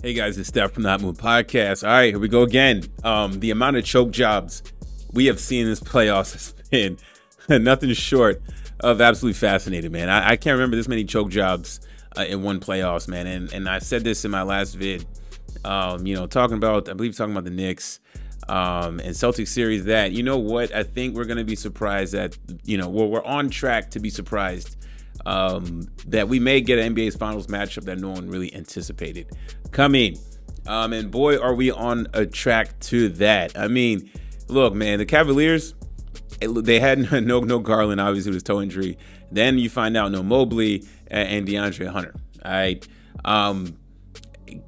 Hey guys, it's Steph from the Hot Moon Podcast. All right, here we go again. The amount of choke jobs we have seen in this playoffs has been nothing short of absolutely fascinating, man. I can't remember this many choke jobs in one playoffs, man. And I said this in my last vid, talking about the Knicks and Celtics series that, you know what, I think we're going to be surprised that, we're on track to be surprised that we may get an NBA's finals matchup that no one really anticipated coming. And boy, are we on a track to that. I mean, look, man, the Cavaliers, they had no Garland, obviously, with his toe injury. Then you find out no Mobley and DeAndre Hunter. All right.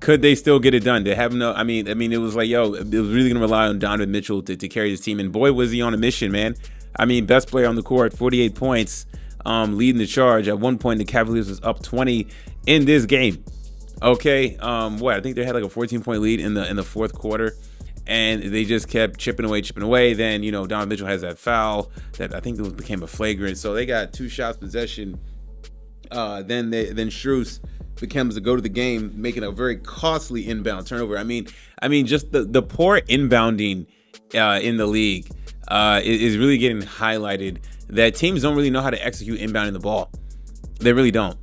Could they still get it done? They have no. I mean, it was like, it was really gonna rely on Donovan Mitchell to carry this team. And boy, was he on a mission, man. I mean, best player on the court, 48 points, leading the charge. At one point, the Cavaliers was up 20 in this game. Okay, I think they had like a 14-point lead in the fourth quarter, and they just kept chipping away. Then Donovan Mitchell has that foul that I think became a flagrant. So they got 2 shots possession. Then Strus becomes the go to the game, making a very costly inbound turnover. I mean, just the poor inbounding in the league is really getting highlighted. That teams don't really know how to execute inbounding the ball. They really don't.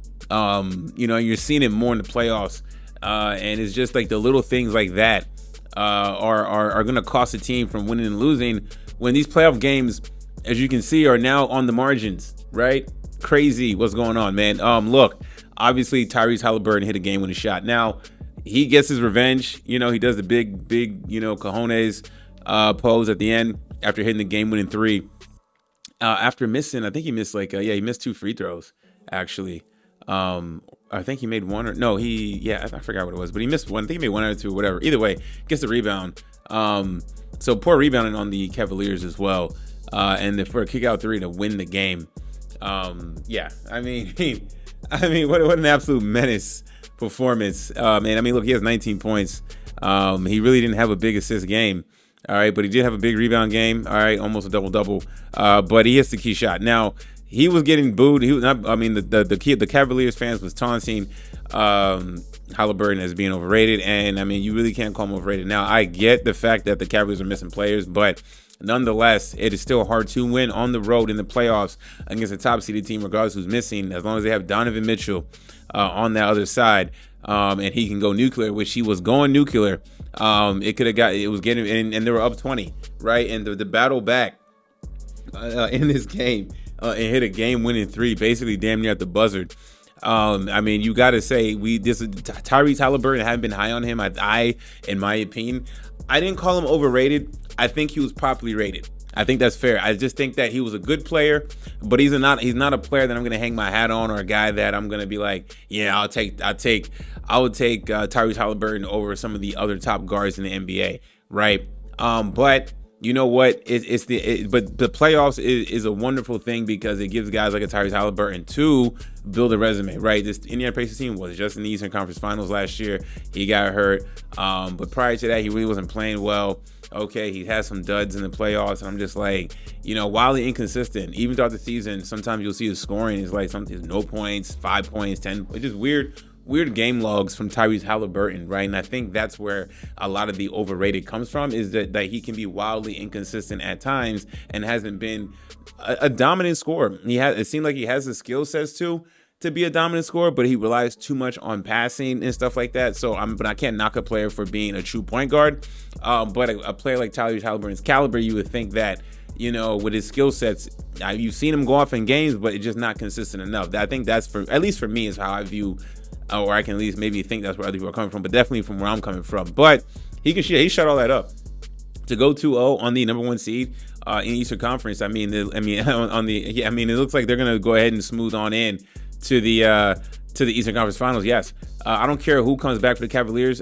You're seeing it more in the playoffs, and it's just like the little things like that are going to cost a team from winning and losing when these playoff games, as you can see, are now on the margins, right? Crazy what's going on, man. Look, obviously Tyrese Haliburton hit a game-winning shot. Now, he gets his revenge. He does the big, cojones pose at the end after hitting the game-winning 3. After missing, I think he missed he missed 2 free throws, actually. I think he made one I forgot what it was, but he missed one. I think he made 1 or 2, whatever. Either way, gets the rebound. So poor rebounding on the Cavaliers as well. And for a kick-out 3 to win the game. What an absolute menace performance. Look, he has 19 points. He really didn't have a big assist game. All right, but he did have a big rebound game. All right, almost a double-double. But he hits the key shot. Now, he was getting booed. He was not. The Cavaliers fans was taunting Haliburton as being overrated, and you really can't call him overrated. Now, I get the fact that the Cavaliers are missing players, but nonetheless, it is still hard to win on the road in the playoffs against a top-seeded team, regardless who's missing, as long as they have Donovan Mitchell on the other side, and he can go nuclear, which he was going nuclear. And they were up 20, right? And the battle back in this game and hit a game-winning 3, basically damn near at the buzzer. You got to say, Tyrese Haliburton, hadn't been high on him. In my opinion, I didn't call him overrated. I think he was properly rated. I think that's fair. I just think that he was a good player, but he's not a player that I'm going to hang my hat on, or a guy that I'm going to be like, yeah, I would take Tyrese Haliburton over some of the other top guards in the NBA, right? But you know what? But the playoffs is a wonderful thing because it gives guys like a Tyrese Haliburton to build a resume, right? This Indiana Pacers team was just in the Eastern Conference Finals last year. He got hurt, but prior to that, he really wasn't playing well. Okay, he had some duds in the playoffs, and I'm just like, wildly inconsistent. Even throughout the season, sometimes you'll see his scoring is like something, no points, 5 points, 10. It's just weird game logs from Tyrese Haliburton, right? And I think that's where a lot of the overrated comes from, is that he can be wildly inconsistent at times and hasn't been a dominant scorer. It seemed like he has the skill sets to be a dominant scorer, but he relies too much on passing and stuff like that. But I can't knock a player for being a true point guard. But a player like Tyrese Haliburton's caliber, you would think that, with his skill sets, you've seen him go off in games, but it's just not consistent enough. I think that's at least for me, is how I view, or I can at least maybe think that's where other people are coming from, but definitely from where I'm coming from. But he shut all that up to go 2-0 on the number 1 seed in Eastern Conference. It looks like they're gonna go ahead and smooth on in to the Eastern Conference Finals. Yes, I don't care who comes back for the Cavaliers.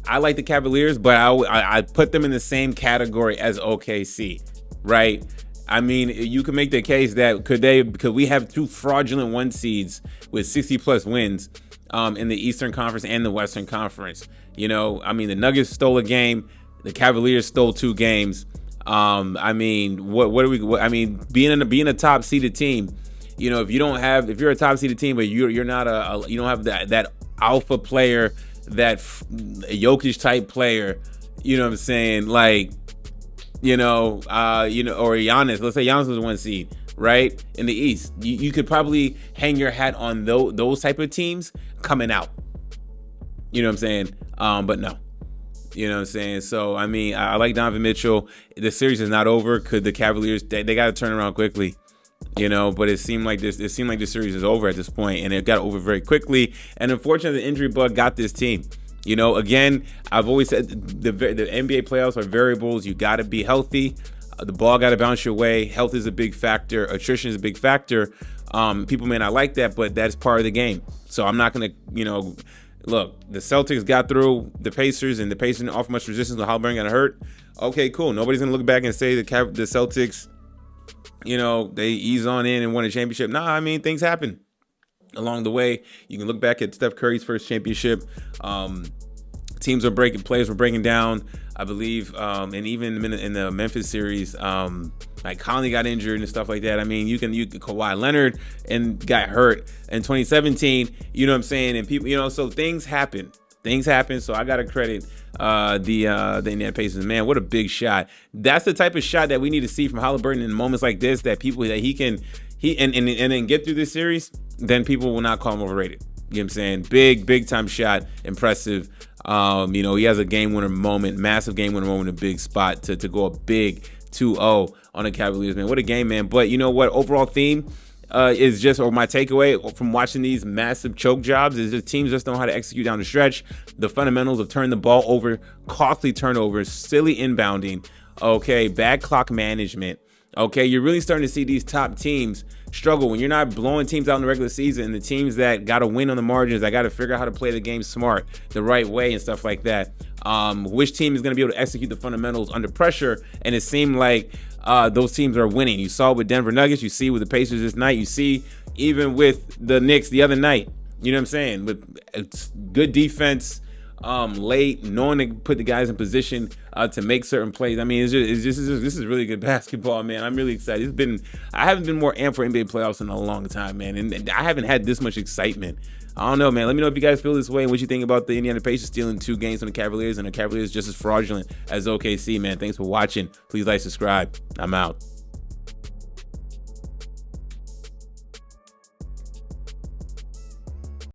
I like the Cavaliers, but I put them in the same category as OKC, right? You can make the case that could we have 2 fraudulent 1 seeds with 60+ wins in the Eastern Conference and the Western Conference. The Nuggets stole a game, the Cavaliers stole 2 games. Being a top seeded team, if you're a top seeded team, but you're not you don't have that alpha player, that Jokic type player, you know what I'm saying? Like, or Giannis. Let's say Giannis was 1 seed, right? In the East. You could probably hang your hat on those type of teams coming out. You know what I'm saying? But no. You know what I'm saying? So, I mean, I like Donovan Mitchell. The series is not over. Could the Cavaliers, they got to turn around quickly. But it seemed like the series is over at this point, and it got over very quickly. And unfortunately, the injury bug got this team. Again, I've always said the NBA playoffs are variables. You got to be healthy. The ball got to bounce your way. Health is a big factor. Attrition is a big factor. People may not like that, but that's part of the game. So I'm not going to, look, the Celtics got through the Pacers, and the Pacers didn't offer much resistance when Haliburton got hurt. Okay, cool. Nobody's going to look back and say the Celtics, they ease on in and won a championship. Nah, I mean, things happen along the way. You can look back at Steph Curry's first championship. Players were breaking down, I believe, and even in the Memphis series, like Conley got injured and stuff like that. I mean, you Kawhi Leonard and got hurt in 2017. You know what I'm saying? And people, so things happen. So I gotta credit the Indiana Pacers. Man, what a big shot! That's the type of shot that we need to see from Haliburton in moments like this. That he can then get through this series. Then people will not call him overrated. You know what I'm saying? Big time shot, impressive. He has a game winner moment, massive game winner moment, a big spot to go a big 2-0 on the Cavaliers, man. What a game, man. But you know what? Overall theme is just, or my takeaway from watching these massive choke jobs is just teams just know how to execute down the stretch. The fundamentals of turning the ball over, costly turnovers, silly inbounding, okay, bad clock management. Okay, you're really starting to see these top teams struggle when you're not blowing teams out in the regular season. The teams that got to win on the margins, that got to figure out how to play the game smart, the right way, and stuff like that. Which team is going to be able to execute the fundamentals under pressure? And it seemed like those teams are winning. You saw it with Denver Nuggets. You see with the Pacers this night. You see even with the Knicks the other night. You know what I'm saying? With good defense, late, knowing to put the guys in position to make certain plays. I mean, this is really good basketball, man. I'm really excited. I haven't been more amped for NBA playoffs in a long time, man, and I haven't had this much excitement. I don't know, man. Let me know if you guys feel this way and what you think about the Indiana Pacers stealing 2 games from the Cavaliers, and the Cavaliers just as fraudulent as OKC, man. Thanks for watching. Please like, subscribe. I'm out.